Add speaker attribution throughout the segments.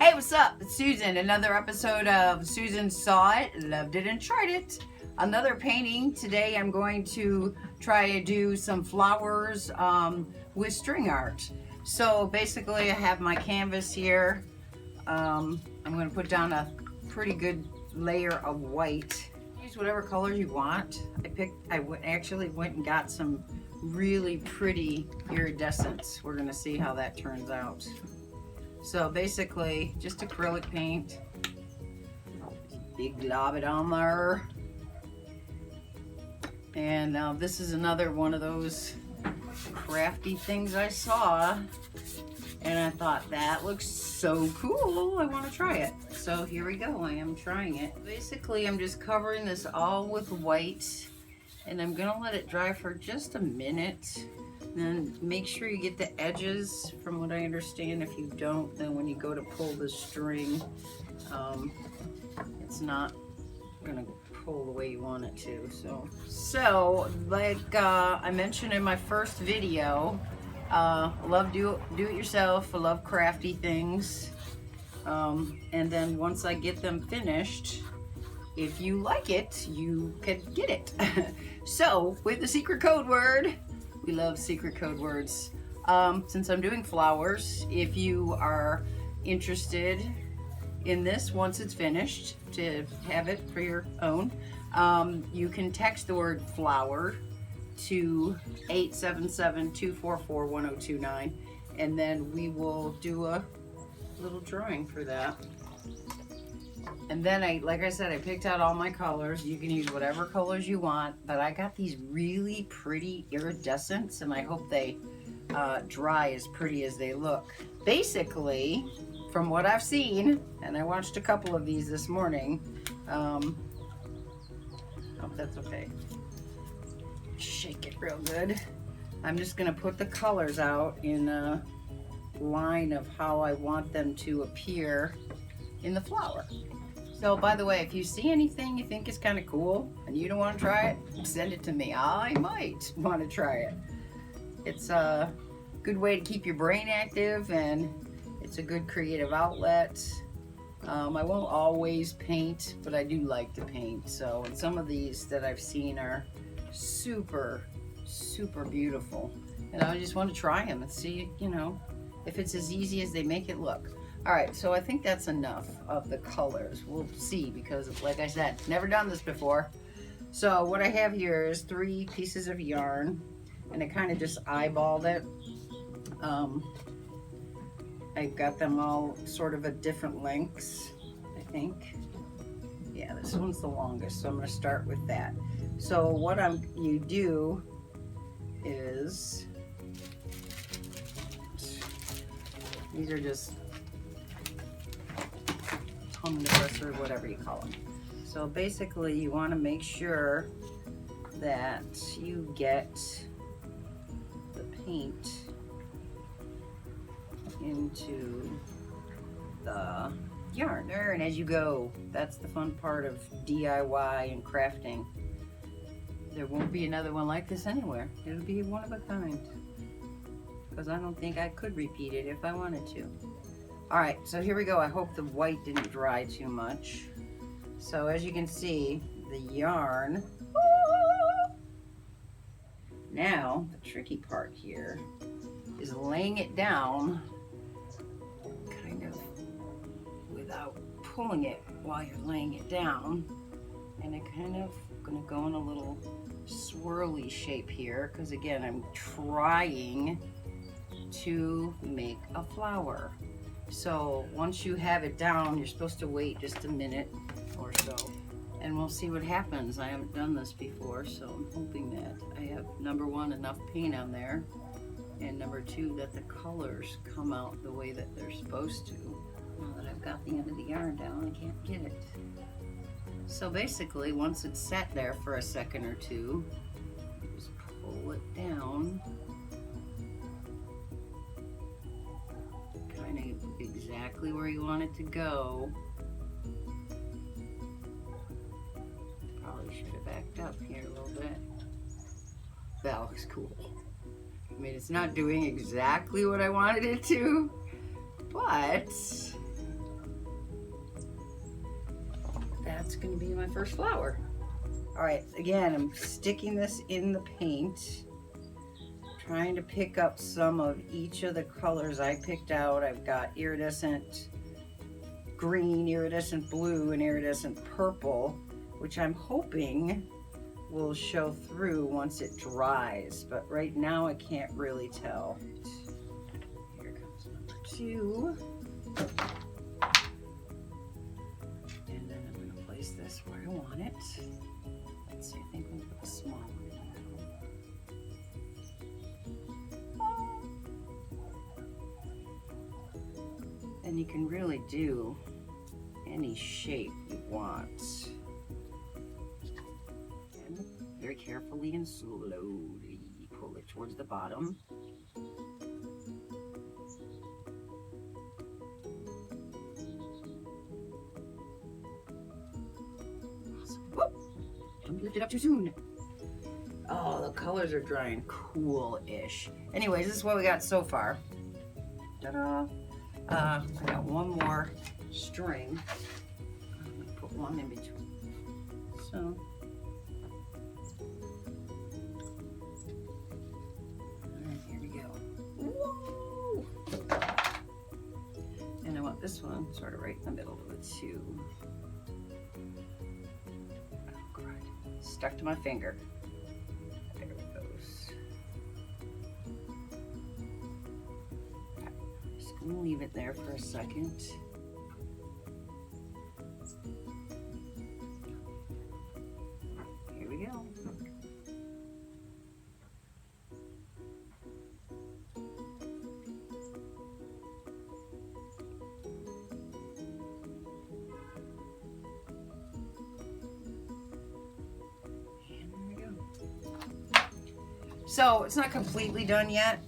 Speaker 1: Hey, what's up? It's Susan. Another episode of Susan Saw It, Loved It, and Tried It. Another painting. Today I'm going to try to do some flowers with string art. So basically I have my canvas here. I'm going to put down a pretty good layer of white. Use whatever colors you want. I actually went and got some really pretty iridescents. We're going to see how that turns out. So basically, just acrylic paint. Big glob it on there. And this is another one of those crafty things I saw. And I thought, that looks so cool, I want to try it. So here we go, I am trying it. Basically, I'm just covering this all with white. And I'm gonna let it dry for just a minute. And make sure you get the edges. From what I understand, if you don't, then when you go to pull the string, it's not gonna pull the way you want it to. So like I mentioned in my first video, love do it yourself. I love crafty things. And then once I get them finished, if you like it, you can get it. So with the secret code word. We love secret code words. Since I'm doing flowers, if you are interested in this once it's finished, to have it for your own, you can text the word flower to 877-244-1029, and then we will do a little drawing for that. And then like I said, I picked out all my colors. You can use whatever colors you want, but I got these really pretty iridescents, and I hope they dry as pretty as they look. Basically, from what I've seen, and I watched a couple of these this morning, oh, that's okay. Shake it real good. I'm just gonna put the colors out in a line of how I want them to appear in the flower. So by the way, if you see anything you think is kind of cool and you don't want to try it, send it to me. I might want to try it. It's a good way to keep your brain active, and it's a good creative outlet. I won't always paint, but I do like to paint. So, and some of these that I've seen are super, super beautiful. And I just want to try them and see, you know, if it's as easy as they make it look. All right, so I think that's enough of the colors. We'll see, because like I said, never done this before. So what I have here is 3 pieces of yarn, and I kind of just eyeballed it. I've got them all sort of at different lengths, I think. Yeah, this one's the longest, so I'm gonna start with that. So what you do is, these are just or whatever you call them. So basically you want to make sure that you get the paint into the yarn, and as you go, that's the fun part of DIY and crafting. There won't be another one like this anywhere. It'll be one of a kind, because I don't think I could repeat it if I wanted to. All right, so here we go. I hope the white didn't dry too much. So as you can see, the yarn. Now, the tricky part here is laying it down kind of without pulling it while you're laying it down. And I kind of gonna go in a little swirly shape here, because again, I'm trying to make a flower. So once you have it down, you're supposed to wait just a minute or so, and we'll see what happens. I haven't done this before, so I'm hoping that I have, number 1, enough paint on there, and number 2, that the colors come out the way that they're supposed to. Now that I've got the end of the yarn down, I can't get it. So basically, once it's sat there for a second or two, just pull it down. Kind of exactly where you want it to go. Probably should have backed up here a little bit. That looks cool. I mean, it's not doing exactly what I wanted it to, but that's going to be my first flower. All right, again, I'm sticking this in the paint, trying to pick up some of each of the colors I picked out. I've got iridescent green, iridescent blue, and iridescent purple, which I'm hoping will show through once it dries, but right now I can't really tell. Here comes number 2. And then I'm gonna place this where I want it. Let's see, I think we'll put a small one in now. And you can really do any shape you want. And very carefully and slowly pull it towards the bottom. Don't lift it up too soon. Oh, the colors are drying cool-ish. Anyways, this is what we got so far. Ta-da! I got one more string. I'm gonna put one in between. So, alright, here we go. Whoa! And I want this one sort of right in the middle of the 2. Stuck to my finger. There it goes. Okay. Just gonna leave it there for a second. Here we go. So it's not completely done yet,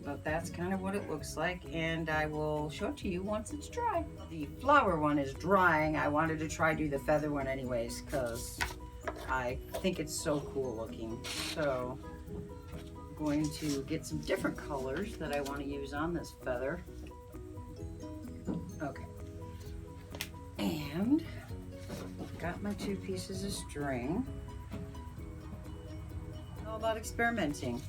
Speaker 1: but that's kind of what it looks like, and I will show it to you once it's dry. The flower one is drying. I wanted to try do the feather one anyways because I think it's so cool looking. So I'm going to get some different colors that I want to use on this feather. Okay. And got my 2 pieces of string. About experimenting.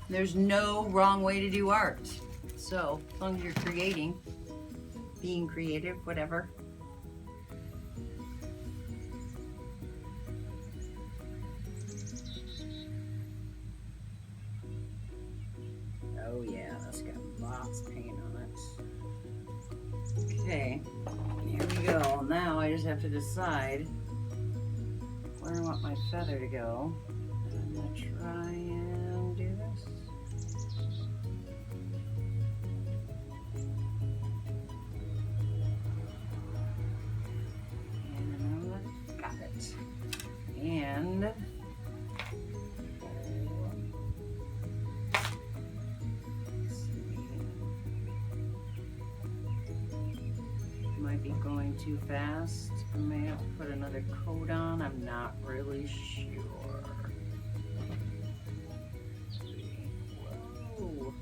Speaker 1: There's no wrong way to do art. So as long as you're creating, being creative, whatever. Oh yeah, that's got lots of paint on it. Okay, here we go. Now I just have to decide where I want my feather to go. I'm gonna try and do this. And got it. And might be going too fast. I may have to put another coat on. I'm not really sure. Whoa.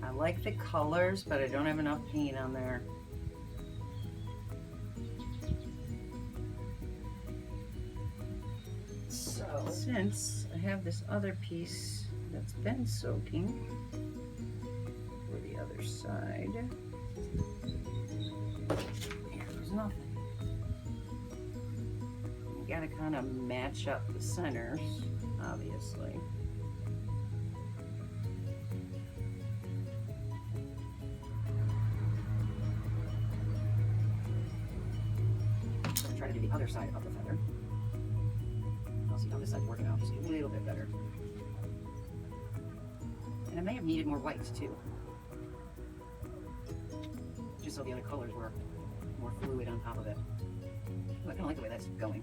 Speaker 1: I like the colors, but I don't have enough paint on there. So since I have this other piece that's been soaking for the other side, there's nothing. You gotta kind of match up the centers, obviously. So try to do the other side of the feather. I'll see how this side's working out just a little bit better. And I may have needed more white too, just so the other colors were more fluid on top of it. Ooh, I kind of like the way that's going.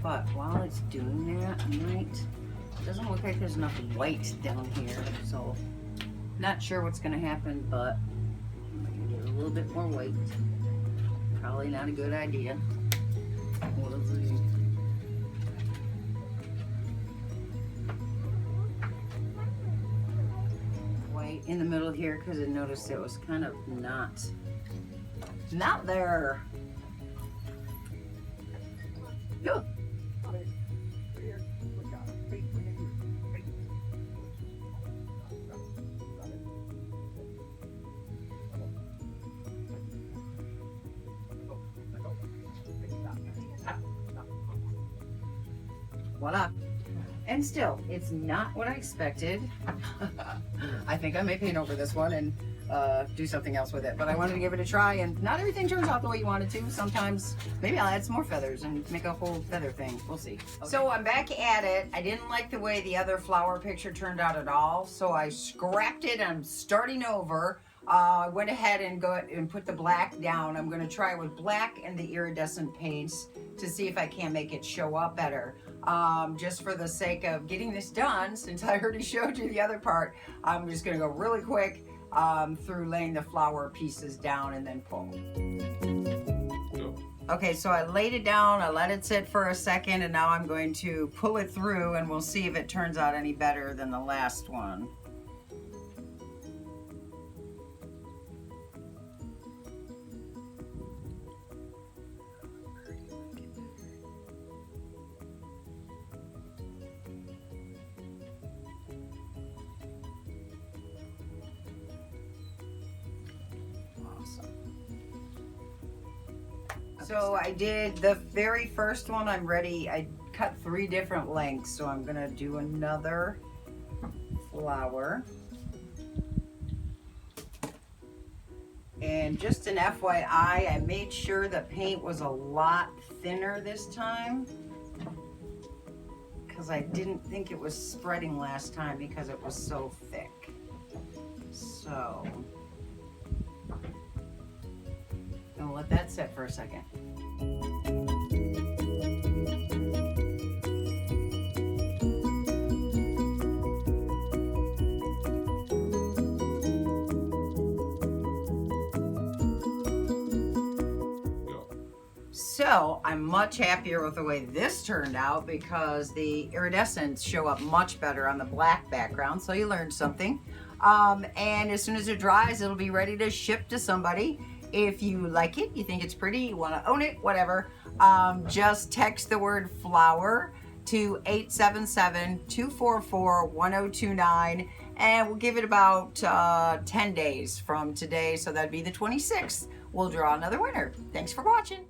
Speaker 1: But while it's doing that, it doesn't look like there's enough white down here, so not sure what's going to happen, but I'm going to get a little bit more white. Probably not a good idea. We'll see. right in the middle here because I noticed it was kind of not there. Go. Voila. And still, it's not what I expected. I think I may paint over this one and do something else with it, but I wanted to give it a try, and not everything turns out the way you want it to. Sometimes maybe I'll add some more feathers and make a whole feather thing. We'll see. Okay. So I'm back at it. I didn't like the way the other flower picture turned out at all, so I scrapped it. I'm starting over. I went ahead and put the black down. I'm going to try with black and the iridescent paints to see if I can make it show up better. Just for the sake of getting this done, since I already showed you the other part, I'm just going to go really quick through laying the flower pieces down and then pull. Okay, so I laid it down, I let it sit for a second, and now I'm going to pull it through and we'll see if it turns out any better than the last one. So I did the very first one. I'm ready. I cut 3 different lengths, so I'm gonna do another flower. And just an FYI, I made sure the paint was a lot thinner this time because I didn't think it was spreading last time because it was so thick. So I'll let that sit for a second. So I'm much happier with the way this turned out because the iridescents show up much better on the black background, so you learned something. And as soon as it dries, it'll be ready to ship to somebody. If you like it, you think it's pretty, you want to own it, whatever, just text the word flower to 877-244-1029, and we'll give it about 10 days from today, so that'd be the 26th. We'll draw another winner. Thanks for watching.